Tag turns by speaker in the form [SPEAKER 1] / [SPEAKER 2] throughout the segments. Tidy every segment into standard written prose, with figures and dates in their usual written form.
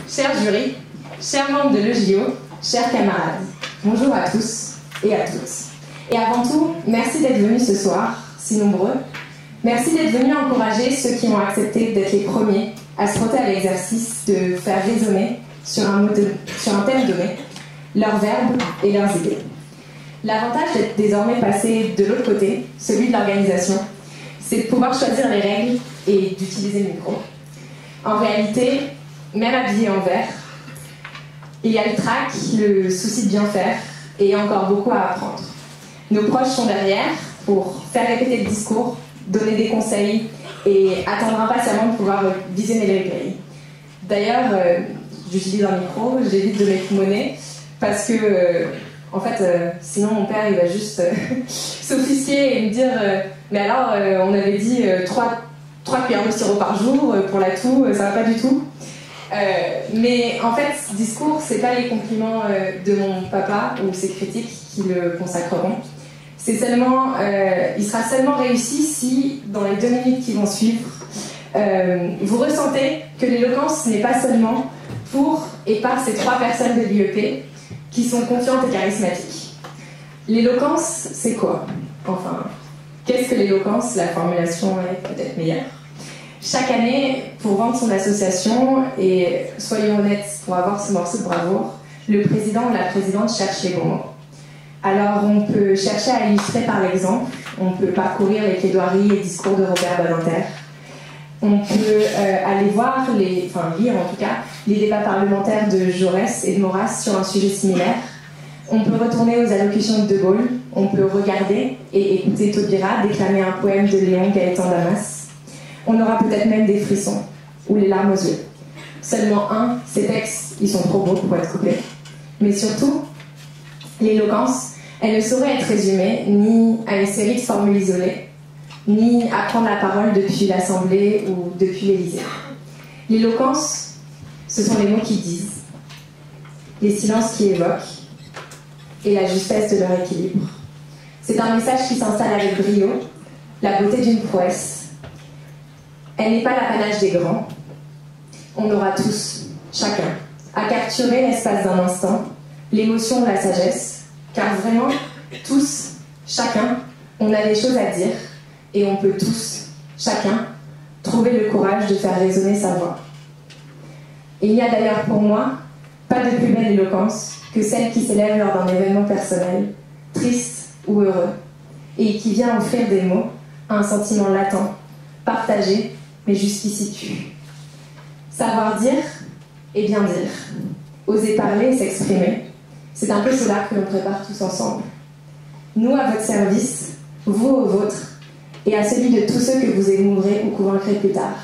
[SPEAKER 1] Cher jury, chers membres de l'EJO, chers camarades, bonjour à tous et à toutes. Et avant tout, merci d'être venus ce soir, si nombreux. Merci d'être venus encourager ceux qui ont accepté d'être les premiers à se frotter à l'exercice de faire résonner sur un thème donné, leurs verbes et leurs idées. L'avantage d'être désormais passé de l'autre côté, celui de l'organisation, c'est de pouvoir choisir les règles et d'utiliser le micro. En réalité, même habillé en vert, il y a le trac, le souci de bien faire et encore beaucoup à apprendre. Nos proches sont derrière pour faire répéter le discours, donner des conseils et attendre impatiemment de pouvoir visionner les replays. D'ailleurs, j'utilise un micro, j'évite de m'époumoner parce que, en fait, sinon mon père il va juste s'offusquer et me dire mais alors, on avait dit 3 cuillères de sirop par jour pour la toux, ça va pas du tout. Mais en fait, ce discours, c'est pas les compliments de mon papa ou ses critiques qui le consacreront. C'est seulement, il sera seulement réussi si, dans les 2 minutes qui vont suivre, vous ressentez que l'éloquence n'est pas seulement pour et par ces 3 personnes de l'IEP qui sont confiantes et charismatiques. L'éloquence, c'est quoi? Enfin, qu'est-ce que l'éloquence? La formulation est peut-être meilleure. Chaque année, pour vendre son association, et soyons honnêtes, pour avoir ce morceau de bravoure, le président ou la présidente cherche les bons mots. Alors on peut chercher à illustrer par l'exemple, on peut parcourir les plaidoiries et discours de Robert Badinter, on peut aller voir, lire en tout cas, les débats parlementaires de Jaurès et de Maurras sur un sujet similaire, on peut retourner aux allocutions de De Gaulle, on peut regarder et écouter Taubira déclamer un poème de Léon Gaëtan Damas. On aura peut-être même des frissons ou les larmes aux yeux. Seulement ces textes, ils sont trop beaux pour être coupés. Mais surtout, l'éloquence, elle ne saurait être résumée ni à une série de formules isolées, ni à prendre la parole depuis l'Assemblée ou depuis l'Élysée. L'éloquence, ce sont les mots qui disent, les silences qui évoquent et la justesse de leur équilibre. C'est un message qui s'installe avec brio, la beauté d'une prouesse. Elle n'est pas l'apanage des grands. On aura tous, chacun, à capturer l'espace d'un instant, l'émotion ou la sagesse, car vraiment, tous, chacun, on a des choses à dire et on peut tous, chacun, trouver le courage de faire résonner sa voix. Et il n'y a d'ailleurs pour moi pas de plus belle éloquence que celle qui s'élève lors d'un événement personnel, triste ou heureux, et qui vient offrir des mots à un sentiment latent, partagé, mais jusqu'ici tu. Savoir dire et bien dire. Oser parler et s'exprimer. C'est un peu cela que l'on prépare tous ensemble. Nous à votre service, vous au vôtre, et à celui de tous ceux que vous émouvrez ou convaincrez plus tard.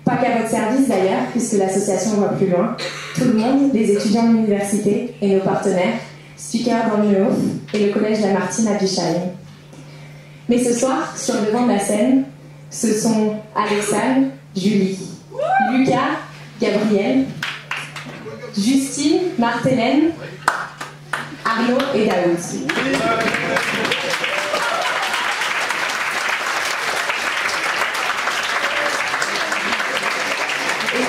[SPEAKER 1] Pas qu'à votre service d'ailleurs, puisque l'association voit plus loin. Tout le monde, les étudiants de l'université et nos partenaires, speakers dans le Neuf et le collège Lamartine à Bischheim. Mais ce soir, sur le devant de la scène, ce sont Alexandre, Julie, Lucas, Gabriel, Justine, Marthelène, Arnaud et Daoud. Et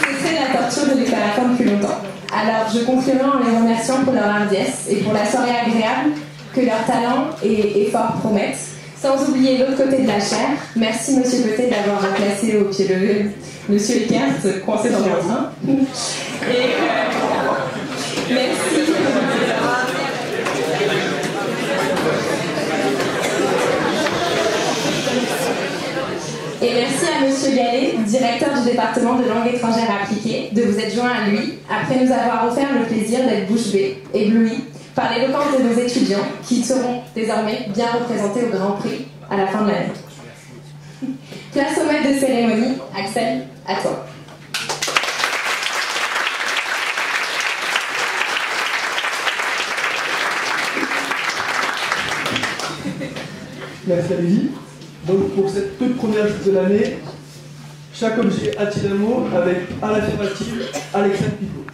[SPEAKER 1] ce serait la torture de les faire attendre plus longtemps. Alors je conclurai en les remerciant pour leur hardiesse et pour la soirée agréable que leur talent et effort promettent. Sans oublier l'autre côté de la chaire, merci Monsieur Côté d'avoir remplacé au pied levé Monsieur Eckert, coincé dans le train. Et merci. Et merci à Monsieur Gallet, directeur du département de langue étrangère appliquée, de vous être joint à lui, après nous avoir offert le plaisir d'être bouche bée, ébloui par l'éloquence de nos étudiants, qui seront désormais bien représentés au Grand Prix à la fin de l'année. Place au maître de cérémonie, Axel, à toi.
[SPEAKER 2] Merci Amélie. Donc pour cette toute première de l'année, chaque objet a-t-il un mot avec à l'affirmative Alexandre Picot.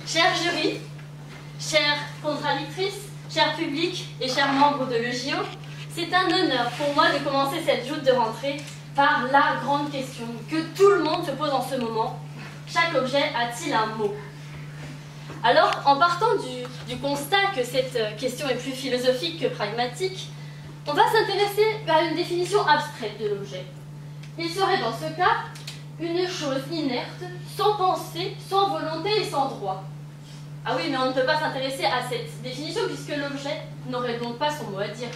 [SPEAKER 3] Cher jury, chers chères contradictrices, chers publics et chers membres de l'EJO, c'est un honneur pour moi de commencer cette joute de rentrée par la grande question que tout le monde se pose en ce moment. Chaque objet a-t-il un mot? Alors, en partant du constat que cette question est plus philosophique que pragmatique, on va s'intéresser à une définition abstraite de l'objet. Il serait dans ce cas une chose inerte, sans pensée, sans volonté et sans droit. Ah oui, mais on ne peut pas s'intéresser à cette définition puisque l'objet n'aurait donc pas son mot à dire.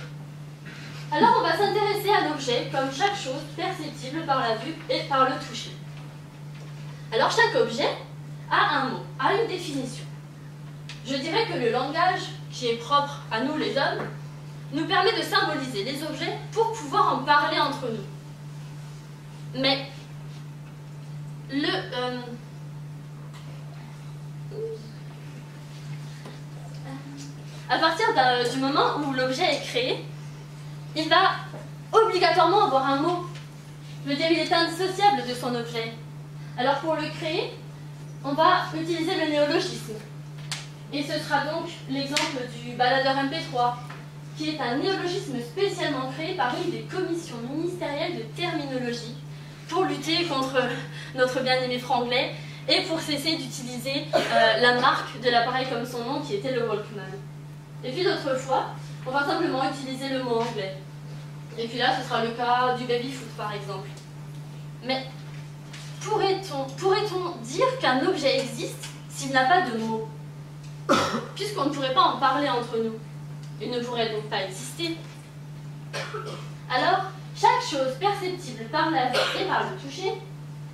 [SPEAKER 3] Alors on va s'intéresser à l'objet comme chaque chose perceptible par la vue et par le toucher. Alors chaque objet a un mot, a une définition. Je dirais que le langage, qui est propre à nous les hommes, nous permet de symboliser les objets pour pouvoir en parler entre nous. Mais à partir du moment où l'objet est créé, il va obligatoirement avoir un mot. Je veux dire, il est indissociable de son objet. Alors pour le créer, on va utiliser le néologisme. Et ce sera donc l'exemple du baladeur MP3, qui est un néologisme spécialement créé par une des commissions ministérielles de terminologie pour lutter contre notre bien-aimé franglais et pour cesser d'utiliser la marque de l'appareil comme son nom, qui était le Walkman. Et puis d'autres fois, on va simplement utiliser le mot anglais. Et puis là, ce sera le cas du baby-foot, par exemple. Mais pourrait-on dire qu'un objet existe s'il n'a pas de mots? Puisqu'on ne pourrait pas en parler entre nous. Il ne pourrait donc pas exister. Alors, chaque chose perceptible par la vue et par le toucher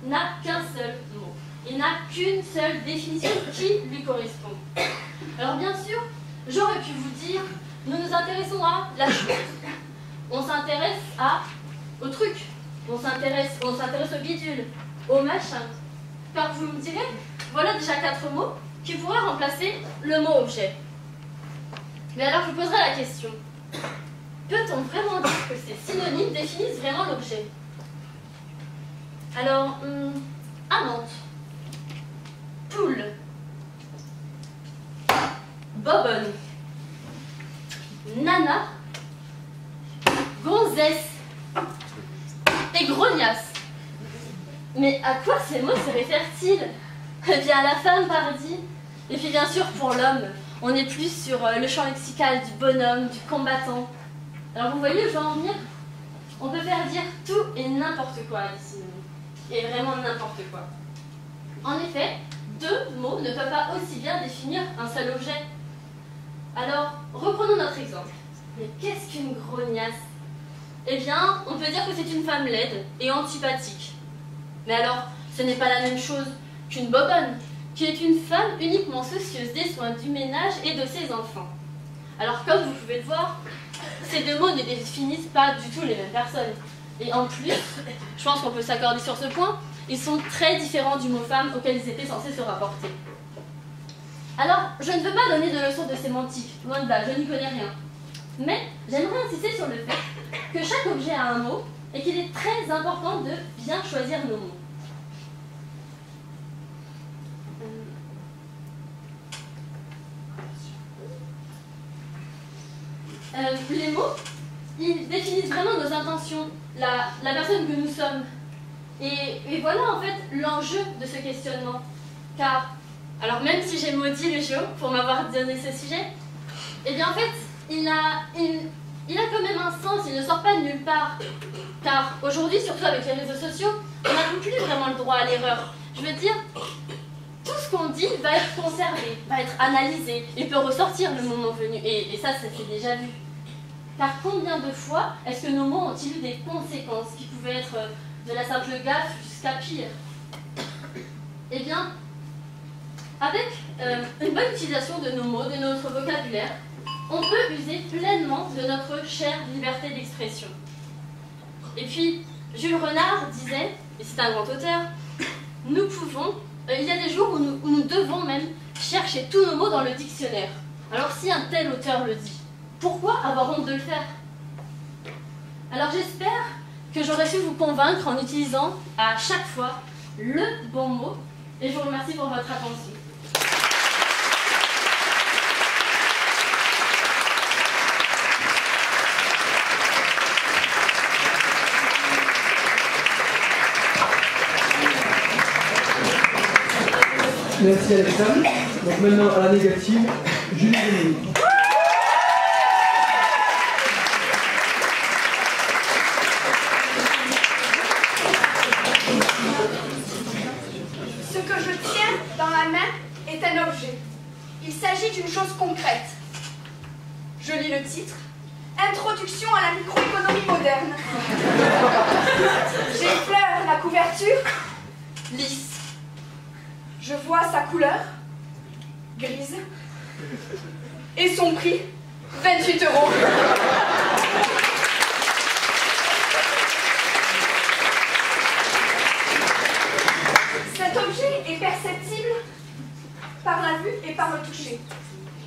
[SPEAKER 3] n'a qu'un seul mot. Il n'a qu'une seule définition qui lui correspond. Alors bien sûr, j'aurais pu vous dire, nous nous intéressons à la chose. On s'intéresse au truc. On s'intéresse au bidule, au machin. Car vous me direz, voilà déjà 4 mots qui pourraient remplacer le mot objet. Mais alors je vous poserai la question. Peut-on vraiment dire que ces synonymes définissent vraiment l'objet? Alors, amante, poule, bobonne, nana, gonzesse et grognasse. Mais à quoi ces mots se réfèrent-ils? Eh bien à la femme, pardi. Et puis bien sûr pour l'homme, on est plus sur le champ lexical du bonhomme, du combattant. Alors vous voyez où je veux en venir? On peut faire dire tout et n'importe quoi ici. Et vraiment n'importe quoi. En effet, 2 mots ne peuvent pas aussi bien définir un seul objet. Alors, reprenons notre exemple. Mais qu'est-ce qu'une grognasse? Eh bien, on peut dire que c'est une femme laide et antipathique. Mais alors, ce n'est pas la même chose qu'une bobonne, qui est une femme uniquement soucieuse des soins du ménage et de ses enfants. Alors, comme vous pouvez le voir, ces 2 mots ne définissent pas du tout les mêmes personnes. Et en plus, je pense qu'on peut s'accorder sur ce point, ils sont très différents du mot femme auquel ils étaient censés se rapporter. Alors, je ne veux pas donner de leçons de sémantique, loin de là, je n'y connais rien. Mais j'aimerais insister sur le fait que chaque objet a un mot et qu'il est très important de bien choisir nos mots. Les mots, ils définissent vraiment nos intentions, la personne que nous sommes. Et voilà en fait l'enjeu de ce questionnement. Car, alors même si j'ai maudit le géo pour m'avoir donné ce sujet, eh bien en fait, il a quand même un sens, il ne sort pas de nulle part. Car aujourd'hui, surtout avec les réseaux sociaux, on n'a plus vraiment le droit à l'erreur. Je veux dire, tout ce qu'on dit va être conservé, va être analysé, il peut ressortir le moment venu. Et ça s'est déjà vu. Car combien de fois est-ce que nos mots ont-ils eu des conséquences qui pouvaient être de la simple gaffe jusqu'à pire? Eh bien, avec une bonne utilisation de nos mots, de notre vocabulaire, on peut user pleinement de notre chère liberté d'expression. Et puis, Jules Renard disait, et c'est un grand auteur, nous pouvons, il y a des jours où nous devons même chercher tous nos mots dans le dictionnaire. Alors si un tel auteur le dit, pourquoi avoir honte de le faire? Alors j'espère que j'aurai su vous convaincre en utilisant à chaque fois le bon mot, et je vous remercie pour votre attention.
[SPEAKER 2] Merci Alexandre. Donc maintenant à la négative, Julie Denis.
[SPEAKER 4] Ce que je tiens dans la main est un objet. Il s'agit d'une chose concrète. Je lis le titre. Introduction à la microéconomie moderne. J'effleure la couverture. Lisse. Je vois sa couleur. Grise. Et son prix. 28 €. Cet objet est perceptible par la vue et par le toucher.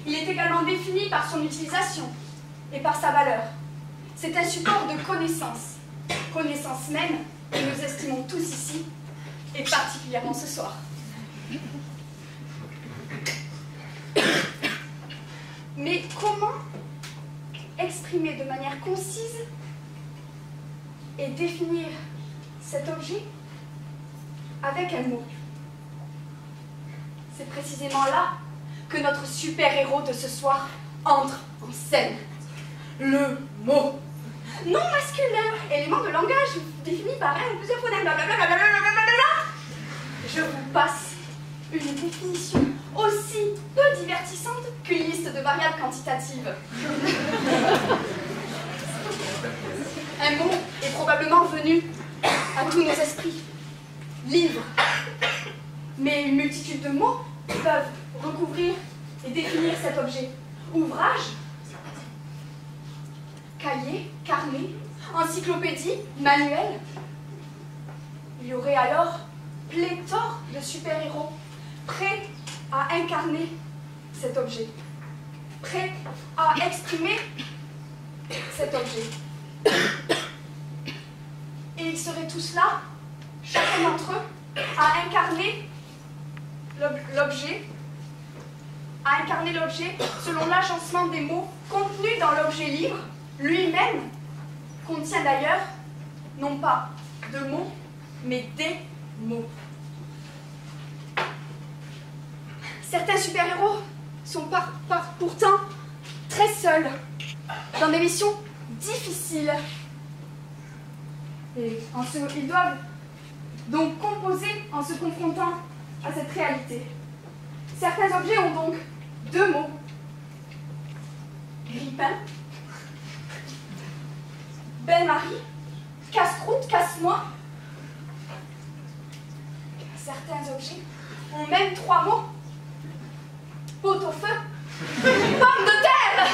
[SPEAKER 4] Il est également défini par son utilisation et par sa valeur. C'est un support de connaissance. Connaissance même que nous estimons tous ici, et particulièrement ce soir. Mais comment exprimer de manière concise et définir cet objet avec un mot? C'est précisément là que notre super-héros de ce soir entre en scène. Le mot. Non masculin, élément de langage défini par un ou plusieurs phonèmes, blablabla. Je vous passe une définition aussi peu divertissante qu'une liste de variables quantitatives. Un mot est probablement venu à tous nos esprits. Livre. Mais une multitude de mots peuvent recouvrir et définir cet objet. Ouvrage, cahier, carnet, encyclopédie, manuel. Il y aurait alors pléthore de super-héros prêts à incarner cet objet, prêts à exprimer cet objet. Et ils seraient tous là, chacun d'entre eux, à incarner l'objet, selon l'agencement des mots contenus dans l'objet libre. Lui-même contient d'ailleurs non pas de mots, mais des mots. Certains super-héros sont pourtant très seuls, dans des missions difficiles. Et ils doivent donc composer en se confrontant à cette réalité. Certains objets ont donc deux mots. Grippin, bain-marie, casse-croûte, casse-noix. Certains objets ont même trois mots. Pot-au-feu, pomme de terre.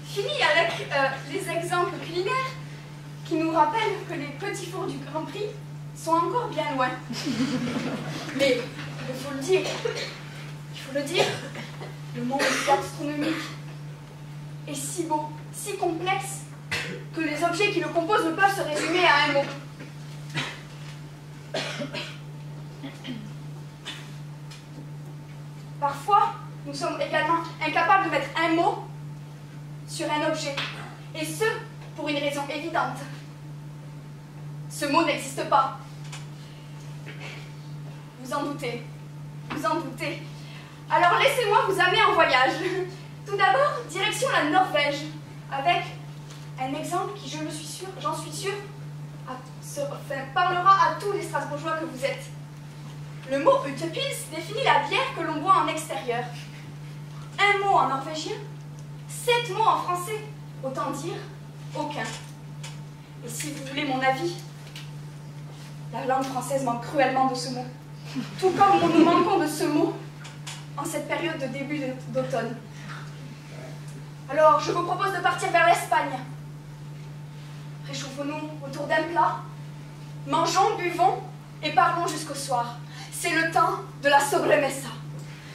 [SPEAKER 4] Fini avec les exemples culinaires qui nous rappellent que les petits fours du Grand Prix sont encore bien loin. Mais il faut le dire, le monde gastronomique est si beau, si complexe, que les objets qui le composent ne peuvent se résumer à un mot. Parfois, nous sommes également incapables de mettre un mot sur un objet, et ce, pour une raison évidente. Ce mot n'existe pas. Vous en doutez. Alors laissez-moi vous amener en voyage. Tout d'abord, direction la Norvège, avec un exemple qui, j'en suis sûre, parlera à tous les Strasbourgeois que vous êtes. Le mot Utepils définit la bière que l'on boit en extérieur. Un mot en norvégien, 7 mots en français, autant dire aucun. Et si vous voulez mon avis, la langue française manque cruellement de ce mot. Tout comme nous manquons de ce mot en cette période de début d'automne. Alors, je vous propose de partir vers l'Espagne. Réchauffons-nous autour d'un plat, mangeons, buvons et parlons jusqu'au soir. C'est le temps de la sobremesa.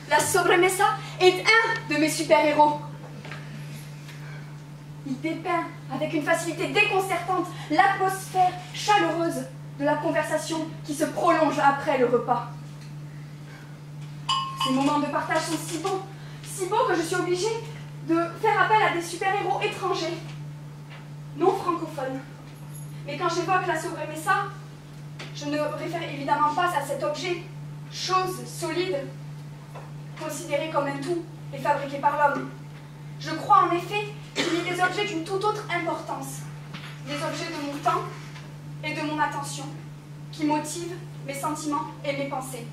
[SPEAKER 4] La sobremesa est un de mes super-héros. Il dépeint avec une facilité déconcertante l'atmosphère chaleureuse de la conversation qui se prolonge après le repas. Ces moments de partage sont si beaux que je suis obligée de faire appel à des super-héros étrangers, non francophones. Mais quand j'évoque la sobremesa, je ne réfère évidemment pas à cet objet, chose solide, considérée comme un tout et fabriquée par l'homme. Je crois en effet qu'il y a des objets d'une toute autre importance, des objets de mon temps et de mon attention, qui motivent mes sentiments et mes pensées.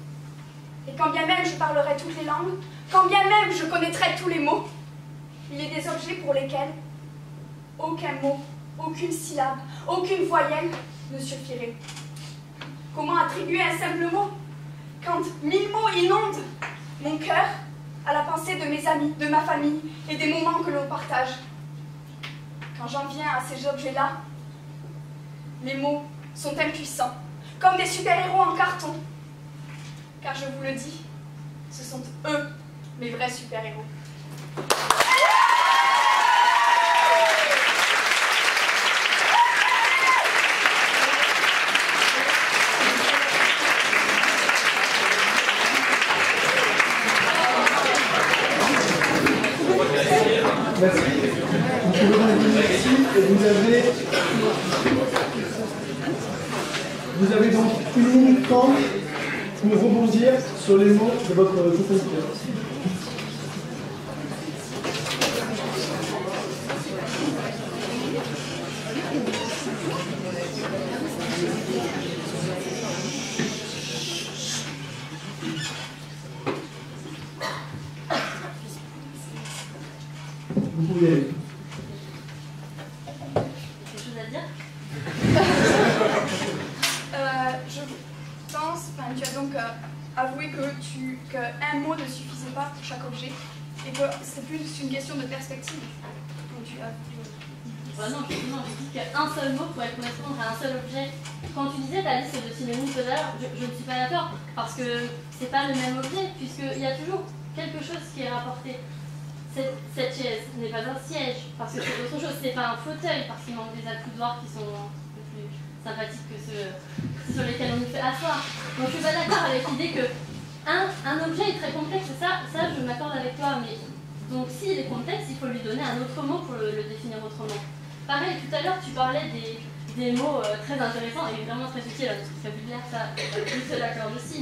[SPEAKER 4] Et quand bien même je parlerai toutes les langues, quand bien même je connaîtrai tous les mots, il y a des objets pour lesquels aucun mot, aucune syllabe, aucune voyelle ne suffirait. Comment attribuer un simple mot quand 1000 mots inondent mon cœur à la pensée de mes amis, de ma famille et des moments que l'on partage? Quand j'en viens à ces objets-là, les mots sont impuissants, comme des super-héros en carton. Car je vous le dis, ce sont eux, mes vrais super-héros.
[SPEAKER 2] Merci. Vous pouvez donc venir ici et vous avez donc 1 minute 30 pour rebondir sur les mots de votre compositeur. Vous pouvez aller.
[SPEAKER 3] Quelque chose à dire?
[SPEAKER 4] Je pense, tu as donc avoué qu'un mot ne suffisait pas pour chaque objet et que c'était plus une question de perspective. Donc tu as...
[SPEAKER 3] Non, effectivement, j'ai dit qu'un seul mot pourrait correspondre à un seul objet. Quand tu disais ta liste de synonymes tout à l'heure, je ne suis pas d'accord, parce que c'est pas le même objet, puisqu'il y a toujours quelque chose qui est rapporté. Cette chaise n'est pas un siège, parce que c'est autre chose, c'est pas un fauteuil, parce qu'il manque des accoudoirs qui sont un peu plus sympathiques que ceux sur lesquels on nous fait asseoir. Donc je suis pas d'accord avec l'idée que un objet est très complexe, et ça je m'accorde avec toi, mais donc s'il est complexe, il faut lui donner un autre mot pour le définir autrement. Pareil, tout à l'heure tu parlais des mots très intéressants et vraiment très utiles à notre vocabulaire, ça je te l'accorde aussi.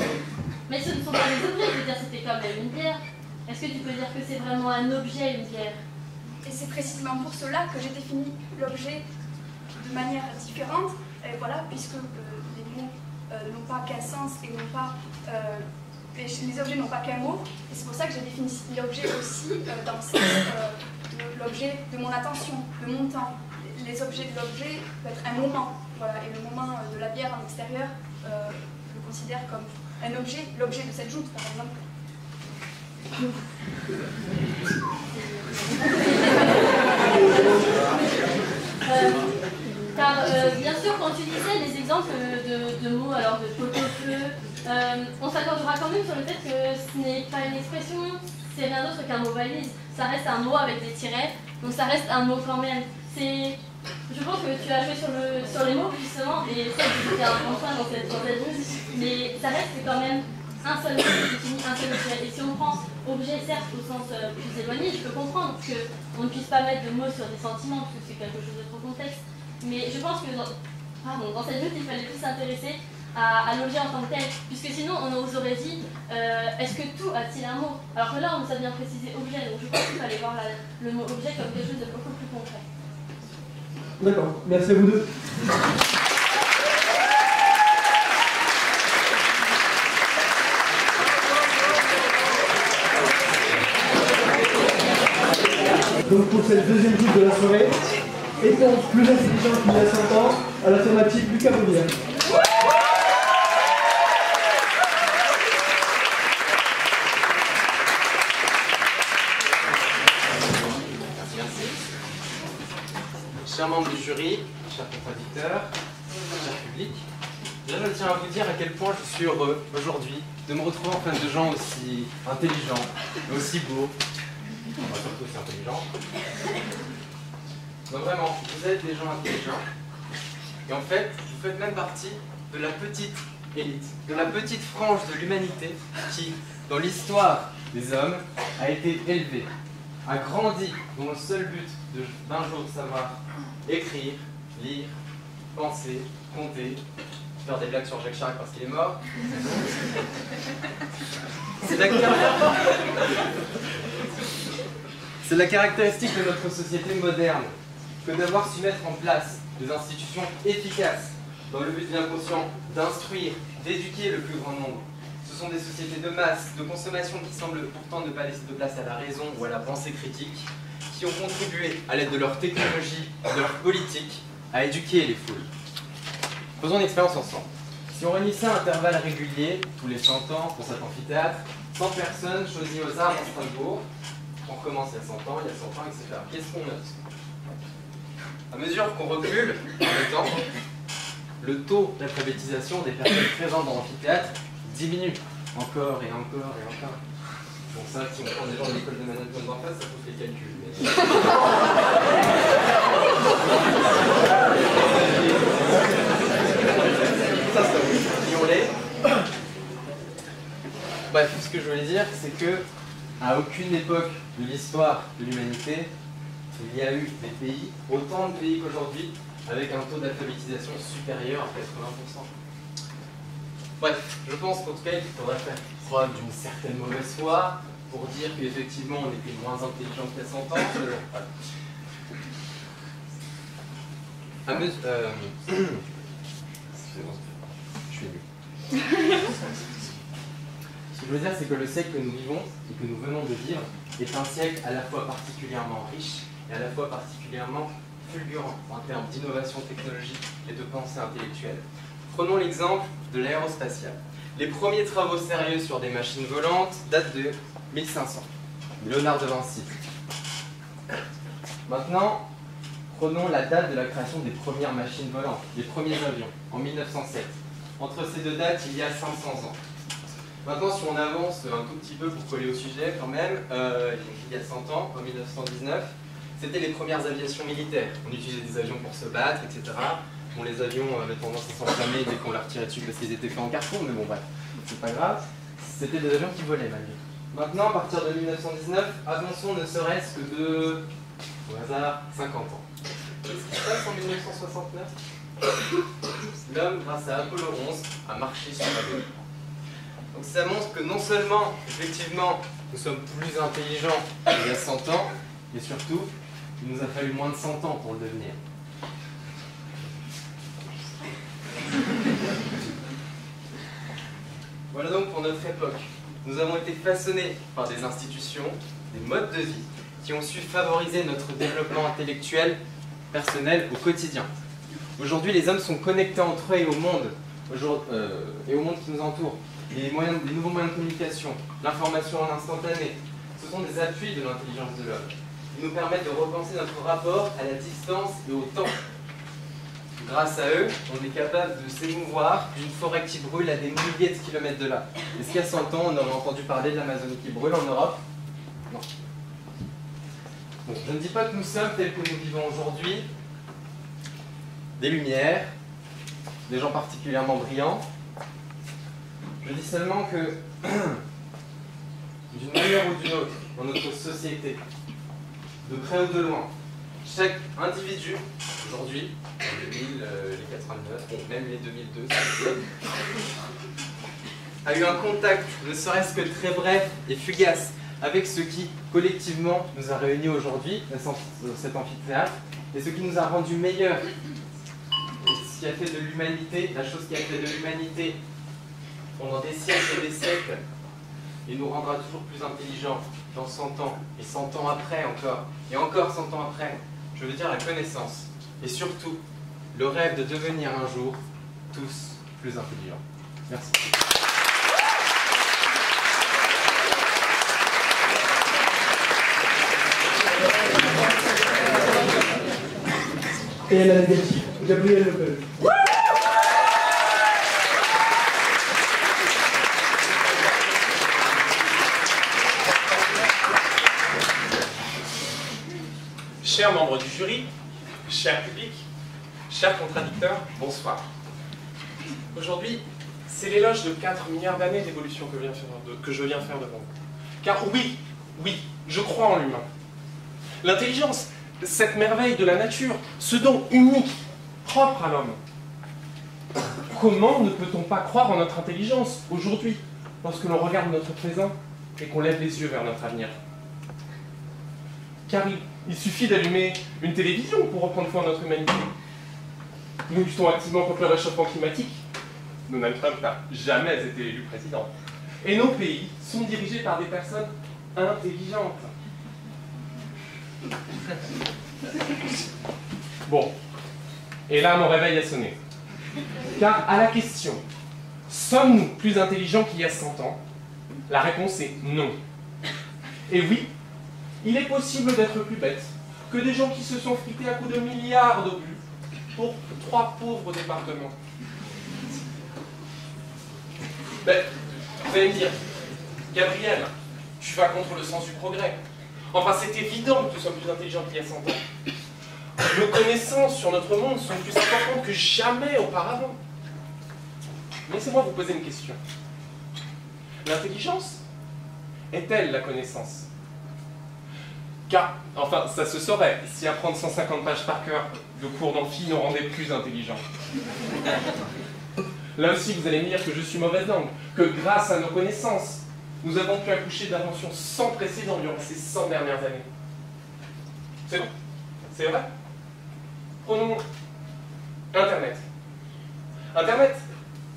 [SPEAKER 3] Mais ce ne sont pas des objets, je veux dire, c'était quand même une bière. Est-ce que tu peux dire que c'est vraiment un objet, une bière?
[SPEAKER 4] Et c'est précisément pour cela que j'ai défini l'objet de manière différente, et voilà, puisque les mots n'ont pas qu'un sens et n'ont pas... les objets n'ont pas qu'un mot, et c'est pour ça que j'ai défini l'objet aussi dans le sens de l'objet de mon attention, de mon temps. Les objets de l'objet peuvent être un moment, voilà, et le moment de la bière en extérieur, je le considère comme un objet, l'objet de cette joute, par exemple.
[SPEAKER 3] Car bien sûr, quand tu disais les exemples de mots, alors de pot-au-feu, on s'accordera quand même sur le fait que ce n'est pas une expression, c'est rien d'autre qu'un mot valise. Ça reste un mot avec des tirets, donc ça reste un mot quand même. Je pense que tu as joué sur les mots justement, et ça c'était un bon point dans cette news, mais ça reste quand même un seul mot qui définit un seul objet. Et si on prend objet, certes, au sens plus éloigné, je peux comprendre qu'on ne puisse pas mettre de mots sur des sentiments, parce que c'est quelque chose de trop complexe. Mais je pense que dans cette news, il fallait plus s'intéresser à l'objet en tant que tel, puisque sinon on nous aurait dit est-ce que tout a-t-il un mot? Alors que là, on nous a bien précisé objet, donc je pense qu'il fallait voir le mot objet comme quelque chose de beaucoup plus concret.
[SPEAKER 2] D'accord, merci à vous deux. Donc pour cette deuxième joute de la soirée, étant plus intelligent qu'il y a 100 ans, à l'affirmative Lucas Bobien.
[SPEAKER 5] Chers membres du jury, chers contradicteurs, cher public, déjà je tiens à vous dire à quel point je suis heureux aujourd'hui de me retrouver en face de gens aussi intelligents, aussi beaux, enfin, surtout aussi intelligents. Donc vraiment, vous êtes des gens intelligents, et en fait, vous faites même partie de la petite élite, de la petite frange de l'humanité qui, dans l'histoire des hommes, a été élevée, a grandi, dont le seul but d'un jour savoir écrire, lire, penser, compter, faire des blagues sur Jacques Chirac parce qu'il est mort. C'est la caractéristique de notre société moderne que d'avoir su mettre en place des institutions efficaces dans le but bien conscient d'instruire, d'éduquer le plus grand nombre. Ce sont des sociétés de masse, de consommation qui semblent pourtant ne pas laisser de place à la raison ou à la pensée critique, qui ont contribué, à l'aide de leur technologie, de leur politique, à éduquer les foules. Faisons une expérience ensemble. Si on réunissait à intervalles réguliers, tous les 100 ans, pour cet amphithéâtre, 100 personnes choisies au hasard dans Strasbourg, on recommence il y a 100 ans, il y a 100 ans, etc. Qu'est-ce qu'on note? À mesure qu'on recule dans le temps, le taux d'alphabétisation des personnes présentes dans l'amphithéâtre diminue encore et encore et encore. Bon, ça, si on prend des gens de l'école de management d'en face, ça vous fait le calcul. Mais... ça, c'est on l'est. Bref, ce que je voulais dire, c'est que à aucune époque de l'histoire de l'humanité, il y a eu des pays, autant de pays qu'aujourd'hui, avec un taux d'alphabétisation supérieur à 80%. Bref, je pense qu'en tout cas, il faudrait faire preuve d'une certaine mauvaise foi pour dire qu'effectivement, on était moins intelligent qu'il y a 100 ans. Je suis ému. Ce que je veux dire, c'est que le siècle que nous vivons et que nous venons de vivre est un siècle à la fois particulièrement riche et à la fois particulièrement fulgurant en termes d'innovation technologique et de pensée intellectuelle. Prenons l'exemple de l'aérospatiale. Les premiers travaux sérieux sur des machines volantes datent de 1500. Léonard de Vinci. Maintenant, prenons la date de la création des premières machines volantes, des premiers avions, en 1907. Entre ces deux dates, il y a 500 ans. Maintenant, si on avance un tout petit peu pour coller au sujet, quand même, il y a 100 ans, en 1919, c'était les premières aviations militaires. On utilisait des avions pour se battre, etc. Bon, les avions avaient tendance à s'enflammer dès qu'on leur tirait dessus parce qu'ils étaient faits en carton, mais bon, bref, c'est pas grave. C'était des avions qui volaient, malgré. Maintenant, à partir de 1919, avançons ne serait-ce que de, au hasard, 50 ans. Qu'est-ce qui se passe en 1969? L'homme, grâce à Apollo 11, a marché sur la Lune. Donc ça montre que non seulement, effectivement, nous sommes plus intelligents qu'il y a 100 ans, mais surtout, il nous a fallu moins de 100 ans pour le devenir. Voilà donc pour notre époque. Nous avons été façonnés par des institutions, des modes de vie, qui ont su favoriser notre développement intellectuel, personnel au quotidien. Aujourd'hui, les hommes sont connectés entre eux et au monde qui nous entoure. Des nouveaux moyens de communication, l'information en instantané, ce sont des appuis de l'intelligence de l'homme. Ils nous permettent de repenser notre rapport à la distance et au temps. Grâce à eux, on est capable de s'émouvoir d'une forêt qui brûle à des milliers de kilomètres de là. Est-ce qu'il y a 100 ans, on aurait entendu parler de l'Amazonie qui brûle en Europe? Non. Bon, je ne dis pas que nous sommes tels que nous vivons aujourd'hui, des lumières, des gens particulièrement brillants. Je dis seulement que, d'une manière ou d'une autre, dans notre société, de près ou de loin, chaque individu, aujourd'hui, en 2000, les 89, bon, même les 2002, a eu un contact, ne serait-ce que très bref et fugace, avec ce qui, collectivement, nous a réunis aujourd'hui, cet amphithéâtre, et ce qui nous a rendus meilleurs. Et ce qui a fait de l'humanité, la chose qui a fait de l'humanité pendant des siècles et des siècles, et nous rendra toujours plus intelligents dans 100 ans, et 100 ans après encore, et encore 100 ans après, je veux dire la connaissance, et surtout, le rêve de devenir un jour tous plus intelligents. Merci.
[SPEAKER 2] Et la négative, Gabriel Lepel.
[SPEAKER 6] Chers membres du jury, cher public, chers contradicteurs, bonsoir. Aujourd'hui, c'est l'éloge de 4 milliards d'années d'évolution que je viens faire devant vous. Car oui, je crois en l'humain. L'intelligence, cette merveille de la nature, ce don unique, propre à l'homme. comment ne peut-on pas croire en notre intelligence aujourd'hui, lorsque l'on regarde notre présent et qu'on lève les yeux vers notre avenir? Car il suffit d'allumer une télévision pour reprendre foi en notre humanité. Nous luttons activement contre le réchauffement climatique. Donald Trump n'a jamais été élu président. Et nos pays sont dirigés par des personnes intelligentes. Bon. Et là, mon réveil a sonné. Car à la question « Sommes-nous plus intelligents qu'il y a 100 ans ?» la réponse est non. Et oui, il est possible d'être plus bête que des gens qui se sont frités à coups de milliards d'obus pour 3 pauvres départements. Ben, vous allez me dire, Gabriel, tu vas contre le sens du progrès. Enfin, c'est évident que nous sommes plus intelligents qu'il y a 100 ans. Nos connaissances sur notre monde sont plus importantes que jamais auparavant. Laissez-moi vous poser une question. L'intelligence est-elle la connaissance? Car, enfin, ça se saurait si apprendre 150 pages par cœur de cours d'amphi nous rendait plus intelligents. Là aussi, vous allez me dire que je suis mauvaise langue, que grâce à nos connaissances, nous avons pu accoucher d'inventions sans précédent durant ces 100 dernières années. C'est bon, c'est vrai. Prenons Internet. Internet,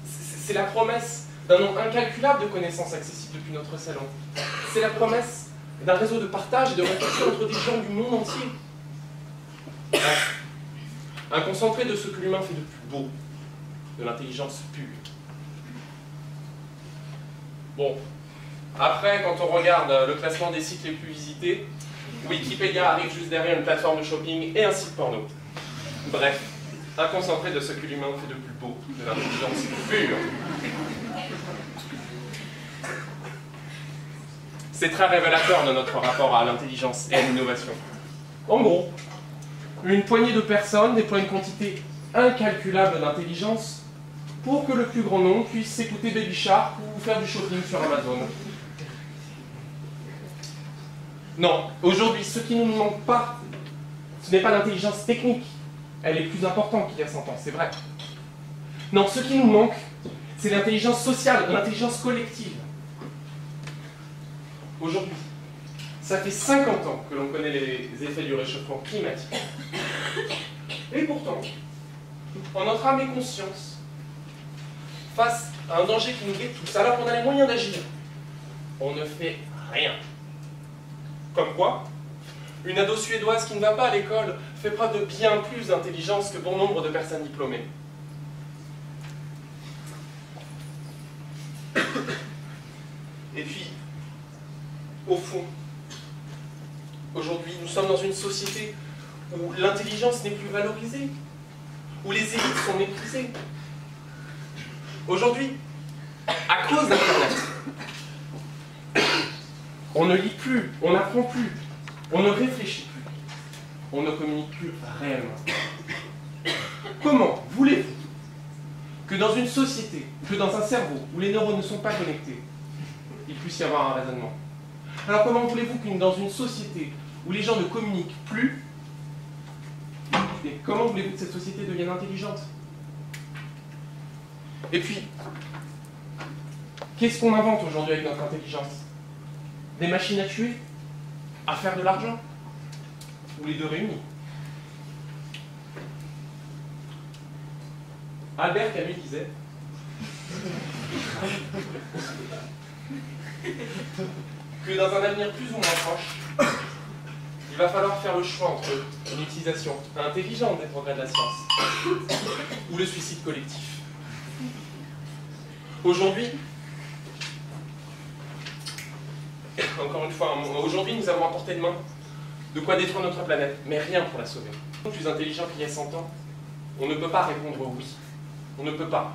[SPEAKER 6] c'est la promesse d'un nombre incalculable de connaissances accessibles depuis notre salon. C'est la promesse d'un réseau de partage et de réflexion entre des gens du monde entier. Un concentré de ce que l'humain fait de plus beau, de l'intelligence pure. Bon, après, quand on regarde le classement des sites les plus visités, Wikipédia arrive juste derrière une plateforme de shopping et un site porno. Bref, un concentré de ce que l'humain fait de plus beau, de l'intelligence pure. C'est très révélateur de notre rapport à l'intelligence et à l'innovation. En gros, une poignée de personnes déploie une quantité incalculable d'intelligence pour que le plus grand nombre puisse s'écouter Baby Shark ou faire du shopping sur Amazon. Non, aujourd'hui, ce qui ne nous manque pas, ce n'est pas l'intelligence technique. Elle est plus importante qu'il y a 100 ans, c'est vrai. Non, ce qui nous manque, c'est l'intelligence sociale, l'intelligence collective. Aujourd'hui, ça fait 50 ans que l'on connaît les effets du réchauffement climatique. Et pourtant, en notre âme et conscience, face à un danger qui nous guette tous, alors qu'on a les moyens d'agir, on ne fait rien. Comme quoi, une ado suédoise qui ne va pas à l'école fait preuve de bien plus d'intelligence que bon nombre de personnes diplômées. Et puis, au fond, aujourd'hui, nous sommes dans une société où l'intelligence n'est plus valorisée, où les élites sont méprisées. Aujourd'hui, à cause d'Internet, on ne lit plus, on n'apprend plus, on ne réfléchit plus, on ne communique plus réellement. Comment voulez-vous que dans une société, que dans un cerveau où les neurones ne sont pas connectés, il puisse y avoir un raisonnement? Alors comment voulez-vous que dans une société où les gens ne communiquent plus, comment voulez-vous que cette société devienne intelligente? Et puis, qu'est-ce qu'on invente aujourd'hui avec notre intelligence? Des machines à tuer? À faire de l'argent? Ou les deux réunis? Albert Camus disait que dans un avenir plus ou moins proche, il va falloir faire le choix entre une utilisation intelligente des progrès de la science ou le suicide collectif. Aujourd'hui, encore une fois, aujourd'hui nous avons à portée de main de quoi détruire notre planète, mais rien pour la sauver. Plus intelligent qu'il y a 100 ans, on ne peut pas répondre oui. On ne peut pas.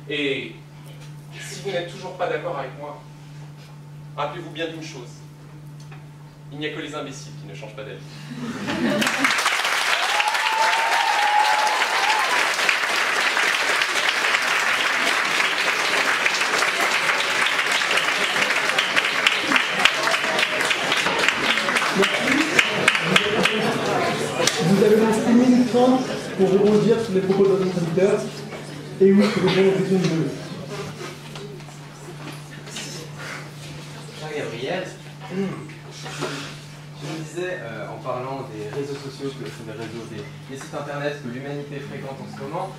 [SPEAKER 6] Et si vous n'êtes toujours pas d'accord avec moi, rappelez-vous bien d'une chose. Il n'y a que les imbéciles qui ne changent pas d'avis.
[SPEAKER 2] Vous avez laissé 1 minute 30 pour rebondir sur les propos de notre introducteur. Et oui, je réponds aux questions du jury.
[SPEAKER 5] Cher Gabriel, je me disais, en parlant des réseaux sociaux, que sont des réseaux, des sites internet que l'humanité fréquente en ce moment,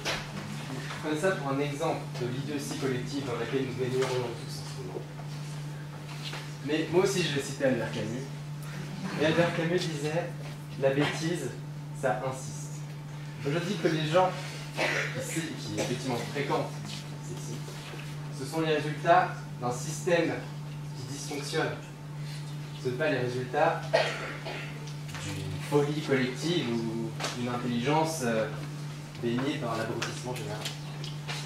[SPEAKER 5] je prenais ça pour un exemple de l'idiotie collective dans laquelle nous baignons tous en ce moment. Mais moi aussi, je vais citer Albert Camus. Et Albert Camus disait, la bêtise, ça insiste. Je dis que les gens ici, qui effectivement fréquentent ces sites, ce sont les résultats d'un système qui dysfonctionne. Ce ne sont pas les résultats d'une folie collective ou d'une intelligence baignée par l'abrutissement général.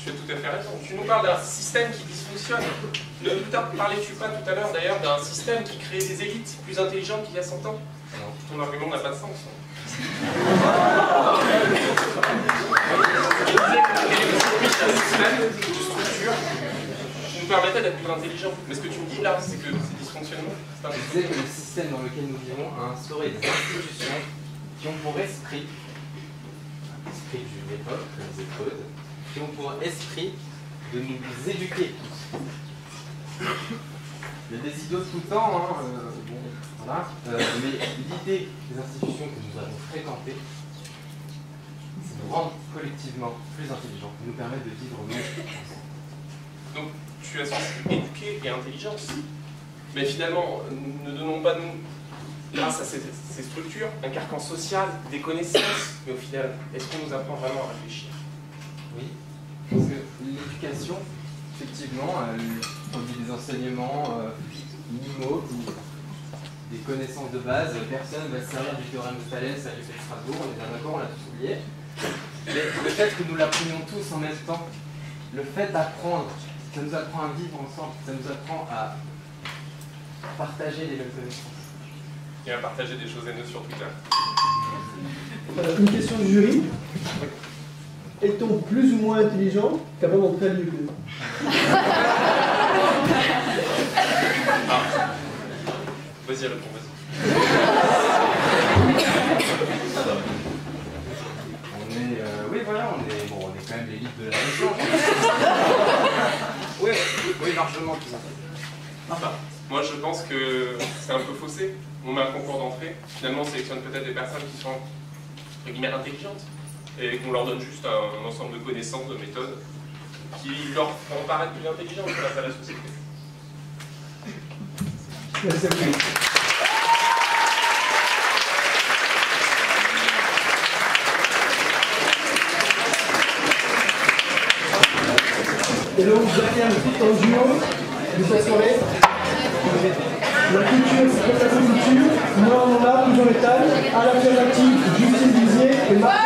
[SPEAKER 6] Tu as tout à fait raison. Tu nous parles d'un système qui dysfonctionne. Ne parlais-tu pas tout à l'heure d'ailleurs d'un système qui crée des élites plus intelligentes qu'il y a 100 ans?
[SPEAKER 5] Non.
[SPEAKER 6] Ton argument n'a pas de sens. Tu nous permettais d'être plus intelligent. Mais ce que tu me dis là, c'est que c'est dysfonctionnement.
[SPEAKER 5] Je disais que le système dans lequel nous vivons a instauré des institutions qui ont pour esprit d'une époque, comme les Freud, qui ont pour esprit de nous éduquer. Il y a des idiots de tout temps, hein, bon, voilà. Mais l'idée des institutions que nous avons fréquentées, c'est de nous rendre collectivement plus intelligents, de nous permettre de vivre mieux ensemble.
[SPEAKER 6] Donc tu associes éduquer et intelligence. Mais finalement, ne donnons pas nous, grâce à ces structures, un carcan social, des connaissances, mais au final, est-ce qu'on nous apprend vraiment à réfléchir?
[SPEAKER 5] Oui, parce que l'éducation, effectivement, elle produit des enseignements minimaux, des connaissances de base. Personne ne va se servir du théorème de Thalès à l'effet de Strasbourg, on est bien d'accord, on l'a tous oublié. Mais le fait que nous l'apprenions tous en même temps, le fait d'apprendre, ça nous apprend à vivre ensemble, ça nous apprend à partager les mêmes connaissances.
[SPEAKER 6] Et à partager des choses haineuses sur Twitter.
[SPEAKER 2] Une question du jury. Est-on plus ou moins intelligent qu'avant d'entrer à l'IEP?
[SPEAKER 6] Vas-y, réponds, vas-y.
[SPEAKER 5] Oui, voilà, on est quand même l'élite de la nation. Oui, largement plus intelligent.
[SPEAKER 6] Moi, je pense que c'est un peu faussé. On met un concours d'entrée. Finalement, on sélectionne peut-être des personnes qui sont, entre guillemets, intelligentes. Et qu'on leur donne juste un ensemble de connaissances, de méthodes, qui leur feront paraître plus intelligentes face à la société.
[SPEAKER 2] Merci à vous. Et donc, dernière petite en duo de cette soirée. La culture, c'est quoi la culture? Moi, on en a, plus en métal, à l'alternative, Justine Dizier et Marc.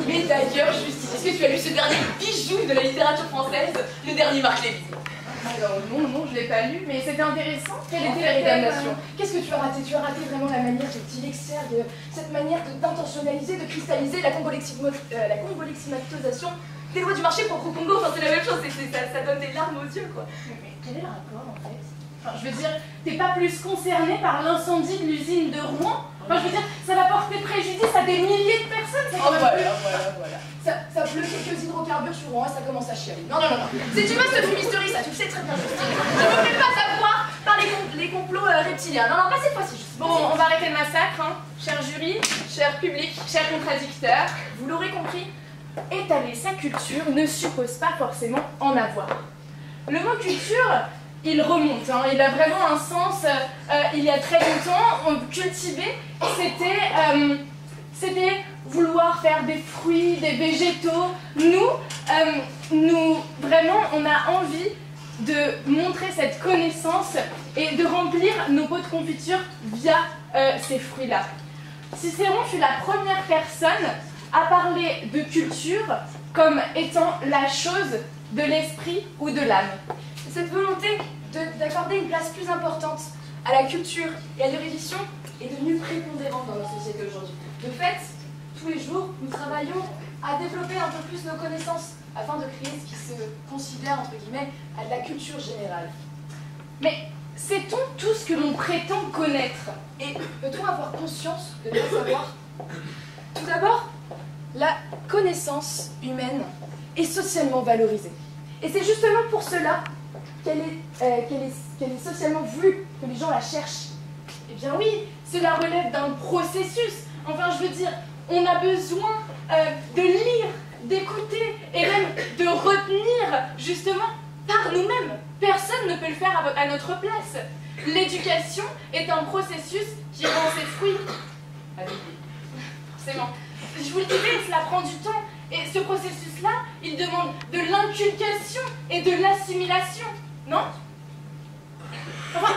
[SPEAKER 7] Mais d'ailleurs, Justine, est-ce que tu as lu ce dernier bijou de la littérature française, le dernier Marc Lévy?
[SPEAKER 4] Alors non, je l'ai pas lu, mais c'était intéressant.
[SPEAKER 7] Quelle était la rédamnation? Qu'est-ce que tu as raté? Tu as raté vraiment la manière dont il exerce cette manière d'intentionnaliser, de cristalliser la convoleximatisation des lois du marché propre au Congo. Enfin, c'est la même chose, ça donne des larmes aux yeux, quoi.
[SPEAKER 4] Mais quel est le rapport en fait? Enfin, je veux dire, t'es pas plus concerné par l'incendie de l'usine de Rouen? Enfin, je veux dire, ça va porter préjudice à des milliers de personnes.
[SPEAKER 7] Oh, voilà. Ça pleut quelques hydrocarbures sur Rouen et ça commence à chialer. Non. C'est une vaste fumisterie, ça, tu le sais très bien, Justine. Je ne me fais pas savoir par les complots reptiliens. Non, pas cette fois-ci, Justine.
[SPEAKER 4] Bon, on va arrêter le massacre, hein. Cher jury, cher public, cher contradicteur.
[SPEAKER 7] Vous l'aurez compris, étaler sa culture ne suppose pas forcément en avoir.
[SPEAKER 4] Le mot culture, il remonte, hein. Il a vraiment un sens. Il y a très longtemps, cultiver, c'était vouloir faire des fruits, des végétaux. Nous, vraiment, on a envie de montrer cette connaissance et de remplir nos pots de confiture via ces fruits-là. Cicéron fut la première personne à parler de culture comme étant la chose de l'esprit ou de l'âme.
[SPEAKER 7] Cette volonté d'accorder une place plus importante à la culture et à l'érudition est devenue prépondérante dans notre société aujourd'hui. De fait, tous les jours, nous travaillons à développer un peu plus nos connaissances afin de créer ce qui se considère, entre guillemets, à de la culture générale.
[SPEAKER 4] Mais
[SPEAKER 7] Sait-on tout ce que l'on prétend connaître? Et peut-on avoir conscience de ne pas savoir? Tout d'abord, la connaissance humaine est socialement valorisée. Et c'est justement pour cela qu'elle est socialement voulue, que les gens la cherchent. Eh bien oui, cela relève d'un processus. Enfin, je veux dire, on a besoin de lire, d'écouter et même de retenir, justement, par nous-mêmes. Personne ne peut le faire à notre place. L'éducation est un processus qui rend ses fruits. Forcément. Je vous le disais, cela prend du temps. Et ce processus-là, il demande de l'inculcation et de l'assimilation. Non? Enfin,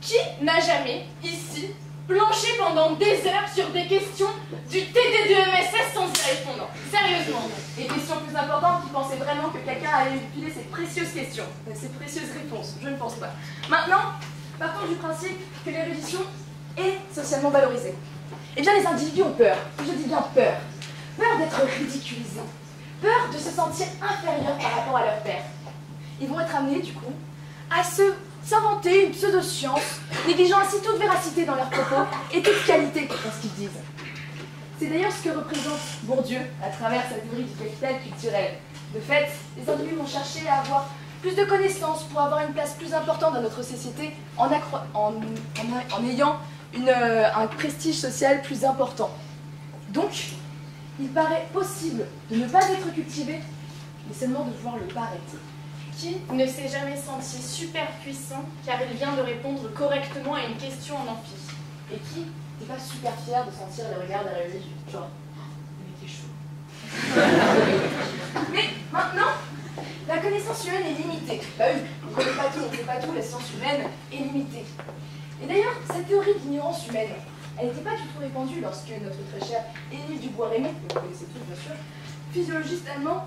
[SPEAKER 7] qui n'a jamais, ici, planché pendant des heures sur des questions du TD2MSS sans y répondre? Sérieusement. Et question plus importante, qui pensait vraiment que quelqu'un allait filer ces précieuses questions, ces précieuses réponses? Je ne pense pas. Maintenant, partons du principe que l'érudition est socialement valorisée. Eh bien, les individus ont peur. Je dis bien peur. Peur d'être ridiculisés. Peur de se sentir inférieurs par rapport à leur père. Ils vont être amenés, du coup, à s'inventer une pseudo-science, négligeant ainsi toute véracité dans leurs propos et toute qualité dans ce qu'ils disent. C'est d'ailleurs ce que représente Bourdieu à travers sa théorie du capital culturel. De fait, les individus vont chercher à avoir plus de connaissances pour avoir une place plus importante dans notre société en ayant un prestige social plus important. Donc, il paraît possible de ne pas être cultivé, mais seulement de vouloir le paraître. Qui ne s'est jamais senti super puissant car il vient de répondre correctement à une question en amphi? Et qui n'est pas super fier de sentir le regard derrière lui, genre, le mec est chaud. Mais maintenant, la connaissance humaine est limitée. Bah oui, on ne connaît pas tout, on ne sait pas tout, la science humaine est limitée. Et d'ailleurs, cette théorie de l'ignorance humaine, elle n'était pas du tout répandue lorsque notre très cher Émile Dubois-Rémy, que vous connaissez tous bien sûr, physiologiste allemand,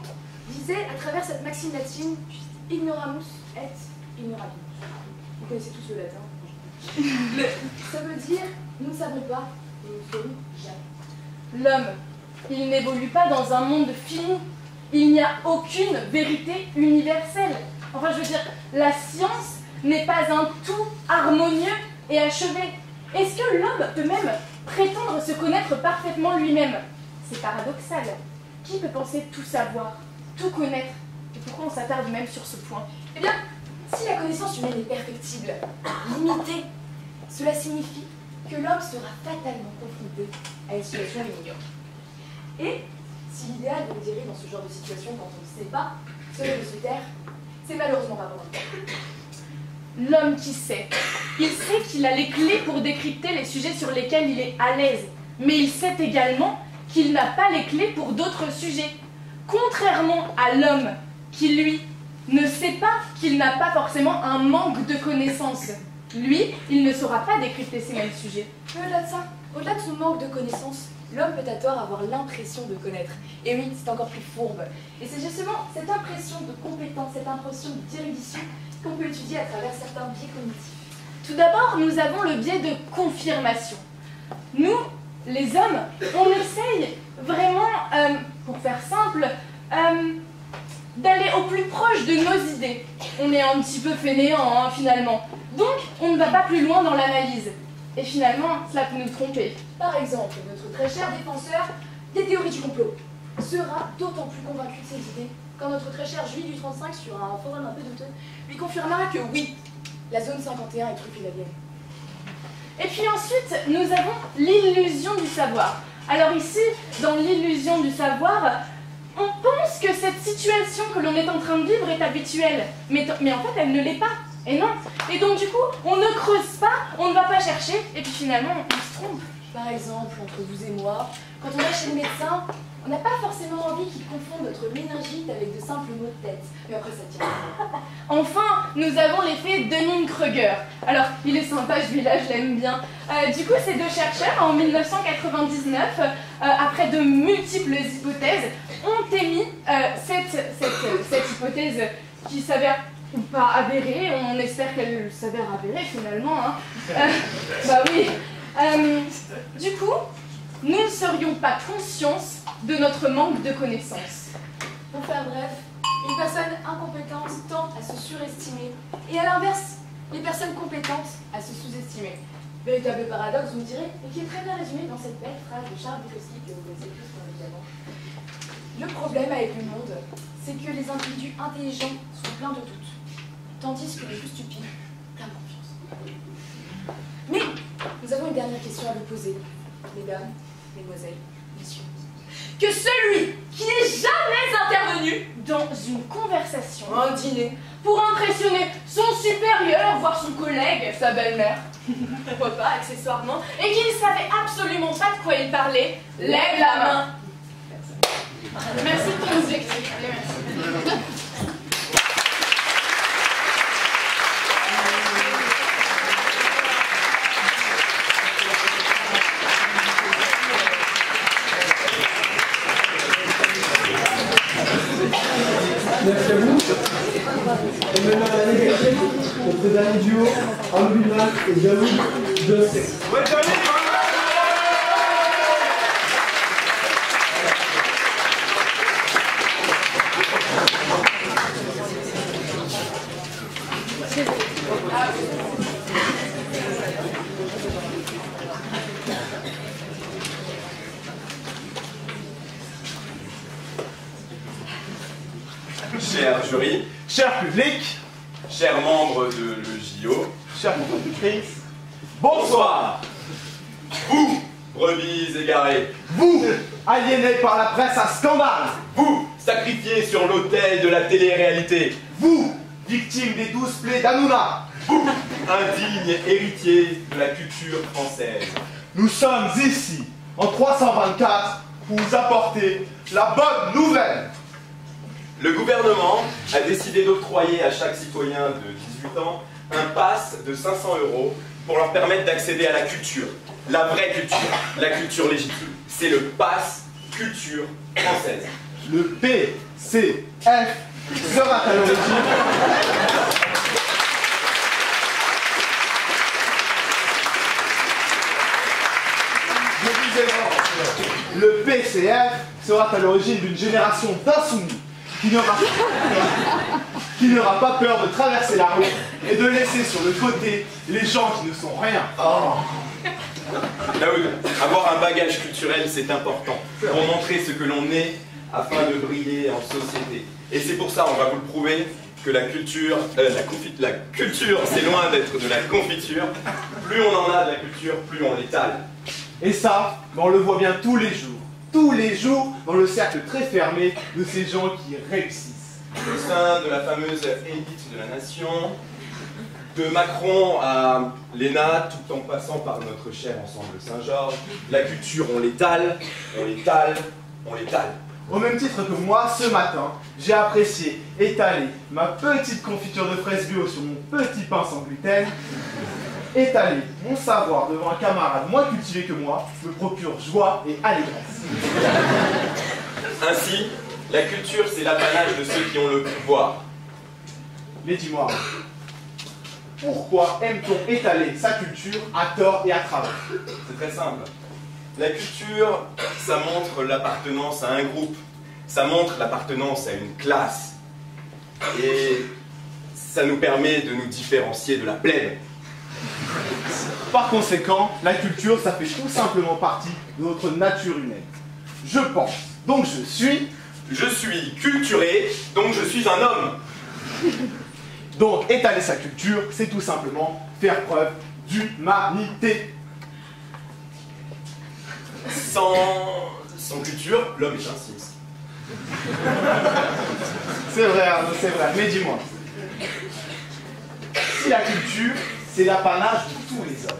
[SPEAKER 7] disait à travers cette maxime latine ignoramus et ignorabimus. Vous connaissez tous le latin. Ça veut dire nous ne savons pas et nous ne saurons jamais. L'homme, il n'évolue pas dans un monde fini. Il n'y a aucune vérité universelle. Enfin, je veux dire, la science n'est pas un tout harmonieux et achevé. Est-ce que l'homme peut même prétendre se connaître parfaitement lui-même? C'est paradoxal. Qui peut penser tout savoir, tout connaître? Et pourquoi on s'attarde même sur ce point? Eh bien, si la connaissance humaine est perfectible, limitée, cela signifie que l'homme sera fatalement confronté à une situation ignore. Et si l'idéal de nous diriger dans ce genre de situation quand on ne sait pas, seul de se taire, c'est malheureusement pas bon. L'homme qui sait, il sait qu'il a les clés pour décrypter les sujets sur lesquels il est à l'aise, mais il sait également qu'il n'a pas les clés pour d'autres sujets. Contrairement à l'homme qui, lui, ne sait pas qu'il n'a pas forcément un manque de connaissances. Lui, il ne saura pas décrypter ces mêmes sujets. Mais au-delà de ça, au-delà de son manque de connaissances, l'homme peut à tort avoir l'impression de connaître. Et oui, c'est encore plus fourbe. Et c'est justement cette impression de compétence, cette impression d'érudition qu'on peut étudier à travers certains biais cognitifs. Tout d'abord, nous avons le biais de confirmation. Nous, les hommes, on essaye vraiment, pour faire simple, d'aller au plus proche de nos idées. On est un petit peu fainéant, hein, finalement. Donc, on ne va pas plus loin dans l'analyse. Et finalement, cela peut nous tromper. Par exemple, notre très cher défenseur des théories du complot sera d'autant plus convaincu de ses idées quand notre très cher Julie du 35, sur un forum un peu douteux, lui confirmera que oui, la zone 51 est truffulavienne. Et puis ensuite, nous avons l'illusion du savoir. Alors ici, dans l'illusion du savoir, on pense que cette situation que l'on est en train de vivre est habituelle. Mais en fait, elle ne l'est pas. Et non. Et donc du coup, on ne creuse pas, on ne va pas chercher, et puis finalement, on se trompe. Par exemple, entre vous et moi, quand on va chez le médecin, on n'a pas forcément envie qu'il confonde notre méningite avec de simples maux de tête. Mais après, ça tient. Enfin, nous avons l'effet Dunning-Kruger. Alors, il est sympa, celui-là, je l'aime bien. Du coup, ces deux chercheurs, en 1999, après de multiples hypothèses, ont émis cette hypothèse qui s'avère ou pas avérée. On espère qu'elle s'avère avérée, finalement. Hein. Bah oui. Du coup, nous ne serions pas conscients de notre manque de connaissances. Pour faire bref, une personne incompétente tend à se surestimer et à l'inverse, les personnes compétentes à se sous-estimer. Véritable paradoxe, vous me direz, et qui est très bien résumé dans cette belle phrase de Charles Bukowski que vous connaissez tous bien évidemment. Le problème avec le monde, c'est que les individus intelligents sont pleins de doutes, tandis que les plus stupides, plein de confiance. Mais nous avons une dernière question à vous poser, mesdames, mesdemoiselles, messieurs. Que celui qui n'est jamais intervenu dans une conversation, un dîner, pour impressionner son supérieur, voire son collègue, sa belle-mère, pourquoi pas, accessoirement, et qu'il ne savait absolument pas de quoi il parlait, lève la main. Merci de ton objectif. Allez, merci.
[SPEAKER 2] Merci à vous. Et maintenant à la négation, notre dernier duo, Arnaud Bilman et Jaoud José.
[SPEAKER 8] Cher jury,
[SPEAKER 9] Cher public,
[SPEAKER 8] chers membres de l'EJO,
[SPEAKER 9] chère conductrice,
[SPEAKER 8] bonsoir. Vous, brebis égarées,
[SPEAKER 9] vous, aliénés par la presse à scandale,
[SPEAKER 8] vous, sacrifiés sur l'autel de la télé-réalité,
[SPEAKER 9] vous, victimes des 12 plaies d'Hanouna,
[SPEAKER 8] vous, indignes héritiers de la culture française.
[SPEAKER 9] nous sommes ici, en 324, pour vous apporter la bonne nouvelle.
[SPEAKER 8] Le gouvernement a décidé d'octroyer à chaque citoyen de 18 ans un pass de 500 € pour leur permettre d'accéder à la culture. La vraie culture, la culture légitime. C'est le pass culture française.
[SPEAKER 9] Le PCF sera à l'origine. Je disais non. Le PCF sera à l'origine d'une génération d'insoumis qui n'aura pas peur de traverser la rue et de laisser sur le côté les gens qui ne sont rien.
[SPEAKER 8] Oh. Daoud, avoir un bagage culturel, c'est important pour montrer ce que l'on est afin de briller en société. Et c'est pour ça, on va vous le prouver, que la culture, la culture, c'est loin d'être de la confiture. Plus on en a de la culture, plus on l'étale.
[SPEAKER 9] Et ça, on le voit bien tous les jours, dans le cercle très fermé de ces gens qui réussissent.
[SPEAKER 8] Au sein de la fameuse élite de la nation, de Macron à l'ENA, tout en passant par notre cher ensemble Saint-Georges, la culture, on l'étale, on l'étale, on l'étale.
[SPEAKER 9] Au même titre que moi, ce matin, j'ai apprécié étaler ma petite confiture de fraises bio sur mon petit pain sans gluten. Étaler mon savoir devant un camarade moins cultivé que moi me procure joie et allégresse.
[SPEAKER 8] Ainsi, la culture, c'est l'apanage de ceux qui ont le pouvoir.
[SPEAKER 9] Mais dis-moi, pourquoi aime-t-on étaler sa culture à tort et à travers?
[SPEAKER 8] C'est très simple. La culture, ça montre l'appartenance à un groupe, ça montre l'appartenance à une classe. Et ça nous permet de nous différencier de la plèbe.
[SPEAKER 9] Par conséquent, la culture, ça fait tout simplement partie de notre nature humaine. Je pense, donc je suis...
[SPEAKER 8] Je suis culturé, donc je suis un homme.
[SPEAKER 9] Donc étaler sa culture, c'est tout simplement faire preuve d'humanité.
[SPEAKER 8] Sans culture, l'homme est un Sims.
[SPEAKER 9] C'est vrai, Arnaud, c'est vrai. Mais dis-moi, si la culture, c'est l'apanage de tous les hommes,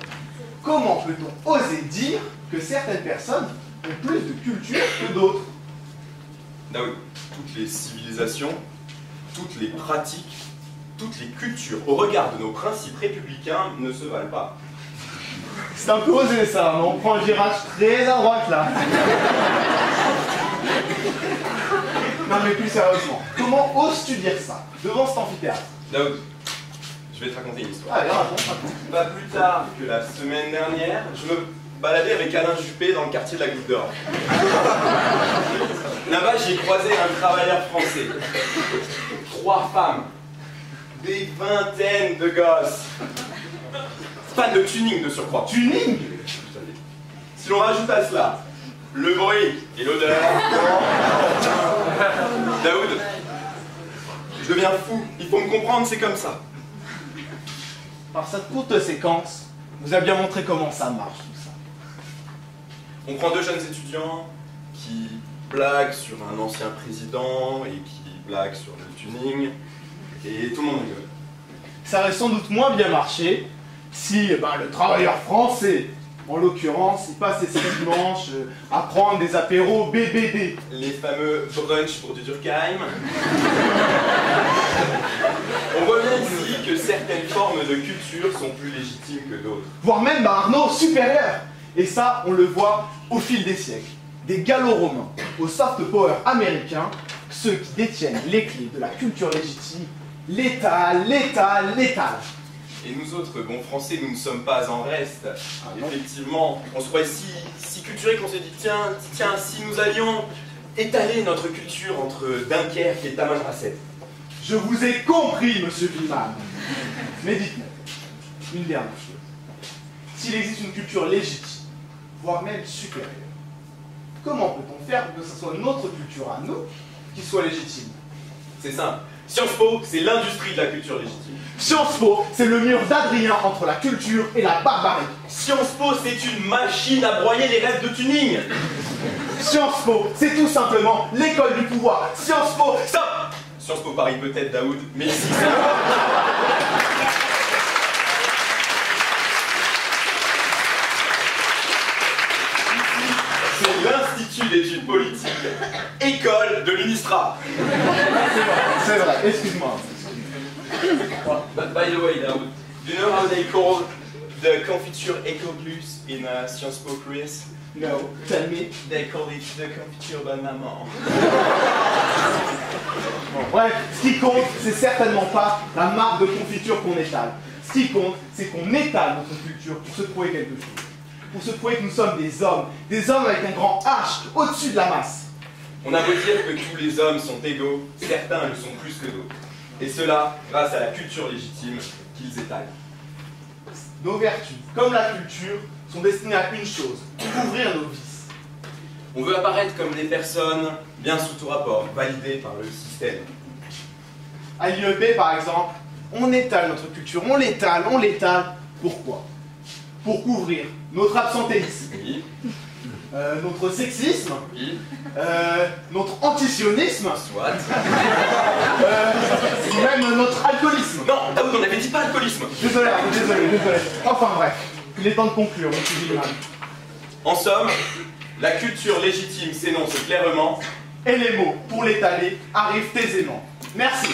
[SPEAKER 9] comment peut-on oser dire que certaines personnes ont plus de culture que d'autres?
[SPEAKER 8] Daoud, toutes les civilisations, toutes les pratiques, toutes les cultures, au regard de nos principes républicains, ne se valent pas.
[SPEAKER 9] C'est un peu osé ça, mais on prend un virage très à droite là. Non mais plus sérieusement, comment oses-tu dire ça devant cet amphithéâtre?
[SPEAKER 8] Daoud, je vais te raconter une histoire.
[SPEAKER 9] Allez, raconte.
[SPEAKER 8] Pas plus tard que la semaine dernière, je me baladais avec Alain Juppé dans le quartier de la Goutte d'Or. Là-bas, j'ai croisé un travailleur français. 3 femmes. Des vingtaines de gosses. Fans de tuning de surcroît.
[SPEAKER 9] Tuning?
[SPEAKER 8] Si l'on rajoute à cela le bruit et l'odeur... Daoud, je deviens fou. Il faut me comprendre, c'est comme ça.
[SPEAKER 9] Par cette courte séquence, vous avez bien montré comment ça marche tout ça.
[SPEAKER 8] On prend deux jeunes étudiants qui blaguent sur un ancien président et qui blaguent sur le tuning, et tout le monde rigole.
[SPEAKER 9] Ça aurait sans doute moins bien marché si le travailleur français, en l'occurrence, il passait ses dimanches à prendre des apéros BBD.
[SPEAKER 8] Les fameux brunchs pour du Durkheim. On voit bien ici que certaines formes de culture sont plus légitimes que d'autres.
[SPEAKER 9] Voire même Arnaud supérieur. Et ça, on le voit au fil des siècles. Des gallo-romains au soft power américain, ceux qui détiennent les clés de la culture légitime, l'étal.
[SPEAKER 8] Et nous autres, bons français, nous ne sommes pas en reste. Effectivement, on se croit si culturés qu'on s'est dit, tiens, si nous allions étaler notre culture entre Dunkerque et Tamanrasset.
[SPEAKER 9] Je vous ai compris, monsieur Villeman. Mais dites-moi, une dernière chose. S'il existe une culture légitime, voire même supérieure, comment peut-on faire pour que ce soit notre culture à nous qui soit légitime?
[SPEAKER 8] C'est simple. Sciences Po, c'est l'industrie de la culture légitime.
[SPEAKER 9] Sciences Po, c'est le mur d'Adrien entre la culture et la barbarie.
[SPEAKER 8] Sciences Po, c'est une machine à broyer les rêves de tuning.
[SPEAKER 9] Sciences Po, c'est tout simplement l'école du pouvoir. Sciences Po,
[SPEAKER 8] stop! Sciences Po Paris peut-être, Daoud, mais ici c'est... C'est l'Institut d'études politiques, école de l'UNISTRA.
[SPEAKER 9] C'est vrai, excuse-moi.
[SPEAKER 8] By the way, Daoud, do you know how they call the confiture Ecoplus in Sciences Po Chris?
[SPEAKER 9] No, tell me.
[SPEAKER 8] They call it the confiture bonne maman.
[SPEAKER 9] Bon, bref, ce qui compte, c'est certainement pas la marque de confiture qu'on étale. Ce qui compte, c'est qu'on étale notre culture pour se prouver quelque chose. Pour se prouver que nous sommes des hommes avec un grand H au-dessus de la masse.
[SPEAKER 8] On a beau dire que tous les hommes sont égaux, certains le sont plus que d'autres. Et cela grâce à la culture légitime qu'ils étalent.
[SPEAKER 9] Nos vertus, comme la culture, sont destinées à une chose, couvrir nos vices.
[SPEAKER 8] On veut apparaître comme des personnes bien sous tout rapport, validées par le système.
[SPEAKER 9] À l'IEB, par exemple, on étale notre culture, on l'étale. Pourquoi? Pour couvrir notre absentéisme,
[SPEAKER 8] oui.
[SPEAKER 9] Notre sexisme,
[SPEAKER 8] oui.
[SPEAKER 9] Notre antisionisme,
[SPEAKER 8] soit.
[SPEAKER 9] Même notre alcoolisme.
[SPEAKER 8] Non, Daoud, on n'avait dit pas alcoolisme.
[SPEAKER 9] Désolé. Enfin bref, il est temps de conclure, mon petit Villeman.
[SPEAKER 8] En somme, la culture légitime s'énonce clairement,
[SPEAKER 9] et les mots pour l'étaler arrivent aisément. Merci.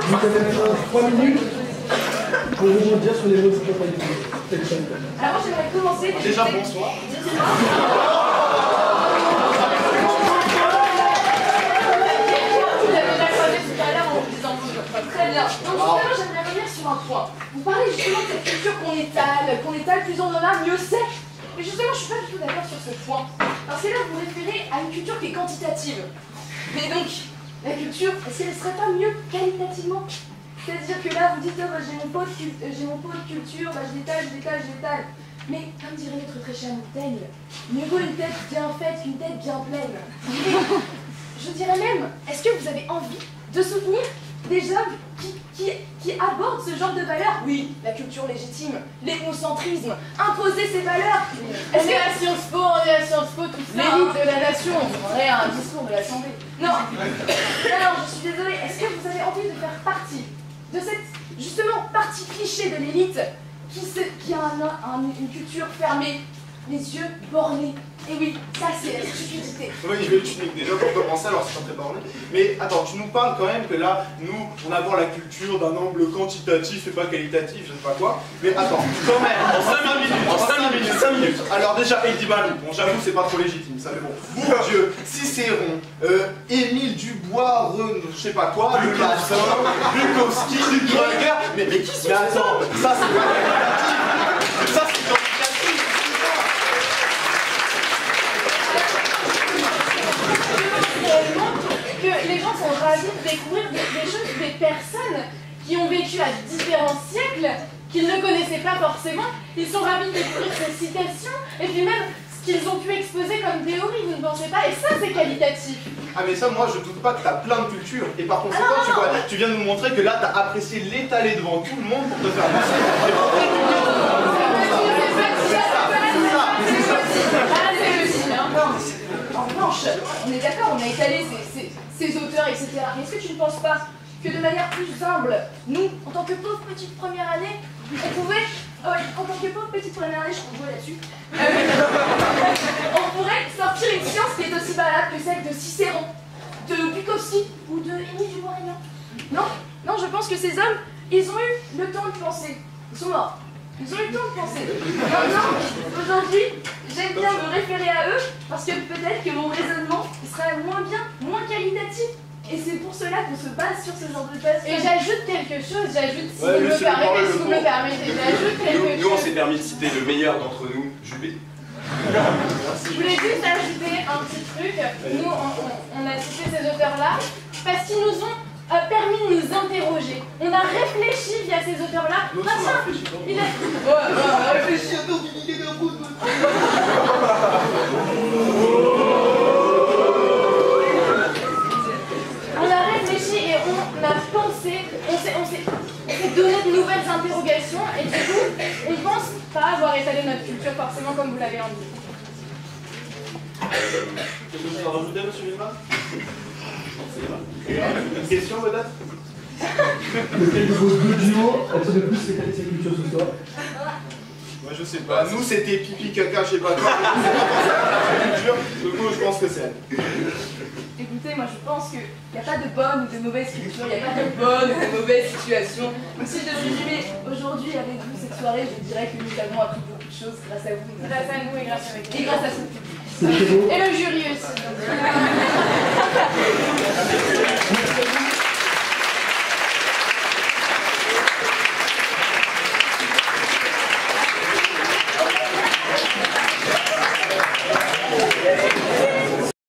[SPEAKER 2] Vous avez 3 minutes pour rebondir sur les mots de cette
[SPEAKER 7] Alors moi j'aimerais commencer...
[SPEAKER 9] Déjà bonsoir.
[SPEAKER 7] Très bien. Donc justement, j'aimerais revenir sur un point. Vous parlez justement de cette culture qu'on étale, plus on en a, mieux c'est. Mais justement, je suis pas du tout d'accord sur ce point. Parce que là, vous référez à une culture qui est quantitative. Mais donc, la culture, est-ce qu'elle ne serait pas mieux qualitativement? C'est-à-dire que là, vous dites, oh, bah, j'ai mon pot de culture, bah, je l'étale. Mais, comme dirait notre très cher Montaigne, mieux vaut une tête bien faite qu'une tête bien pleine. Je dirais même, est-ce que vous avez envie de soutenir des jeunes qui abordent ce genre de valeurs? Oui, la culture légitime, l'ethnocentrisme, imposer ces valeurs.
[SPEAKER 10] Est-ce que à Sciences Po, on est à Sciences Po, tout ça, l'élite de la nation, on aurait un discours de l'Assemblée?
[SPEAKER 7] Non. Alors, je suis désolée, est-ce que vous avez envie de faire partie de cette, justement, partie cliché de l'élite qui a une culture fermée, les yeux bornés. Et oui, ça c'est la stupidité.
[SPEAKER 9] Oui, tu n'es déjà pour commencer, alors c'est pas très borné. Mais attends, tu nous parles quand même que là, nous, on aborde la culture d'un angle quantitatif et pas qualitatif, je sais pas quoi. Mais attends, quand même, en 5 minutes. Alors déjà, Eddie Balou, bon j'avoue c'est pas trop légitime, ça mais bon. Bourdieu, Cicéron, Émile Dubois, je sais pas quoi, Le Cassin, Bukowski, Dubois, mais qui sont ça? Ça c'est pas qualitatif. Ça c'est quantitatif.
[SPEAKER 10] Que les gens sont ravis de découvrir des choses, des personnes qui ont vécu à différents siècles, qu'ils ne connaissaient pas forcément. Ils sont ravis de découvrir ces citations, et puis même ce qu'ils ont pu exposer comme théorie, vous ne pensez pas? Et ça, c'est qualitatif.
[SPEAKER 9] Ah mais ça, moi, je doute pas que t'as plein de culture. Et par conséquent, tu viens de nous montrer que là, t'as apprécié l'étaler devant tout le monde pour te faire passer.
[SPEAKER 7] En revanche, on est d'accord, on a étalé ces auteurs, etc. Mais est-ce que tu ne penses pas que de manière plus humble, nous, en tant que pauvre petite première année, on pouvait, en tant que pauvre petite première année, je peux jouer là-dessus, on pourrait sortir une science qui est aussi valable que celle de Cicéron, de Bukowski ou de Émile Dubois-Régnat? Non, je pense que ces hommes, ils ont eu le temps de penser. Ils sont morts. Ils ont eu le temps de penser. Maintenant, aujourd'hui, j'aime bien me référer à eux parce que peut-être que mon raisonnement sera moins qualitatif. Et c'est pour cela qu'on se base sur ce genre de personnes.
[SPEAKER 10] Et j'ajoute quelque chose, si vous me permettez, j'ajoute quelque chose.
[SPEAKER 8] Nous, on s'est permis de citer le meilleur d'entre nous, Juppé.
[SPEAKER 10] Je voulais juste ajouter un petit truc. Nous, on a cité ces auteurs-là parce qu'ils nous ont permis de nous interroger. On a réfléchi via ces auteurs-là.
[SPEAKER 9] Nous, on a réfléchi.
[SPEAKER 10] Il a
[SPEAKER 9] Réfléchis à ton idée d'un bout de...
[SPEAKER 10] On a réfléchi et on a pensé, on s'est donné de nouvelles interrogations et du coup, on pense pas avoir étalé notre culture forcément comme vous l'avez indiqué.
[SPEAKER 9] Quelque chose à rajouter, monsieur Villemin? Une question peut-être?
[SPEAKER 2] Lequel de vos deux duos a de plus étalé sa culture ce soir?
[SPEAKER 9] Moi je sais pas, nous c'était pipi, caca, je sais pas quoi, culture, du coup je pense que c'est elle.
[SPEAKER 7] Écoutez, moi je pense qu'il n'y a pas de bonne ou de mauvaise culture, il n'y a pas de bonne ou de mauvaise situation. Donc si je devais résumer aujourd'hui avec vous cette soirée, je dirais que nous avons appris beaucoup de choses grâce à vous.
[SPEAKER 10] Grâce à nous et grâce à vous.
[SPEAKER 7] Et grâce à ce public.
[SPEAKER 10] Et le jury aussi.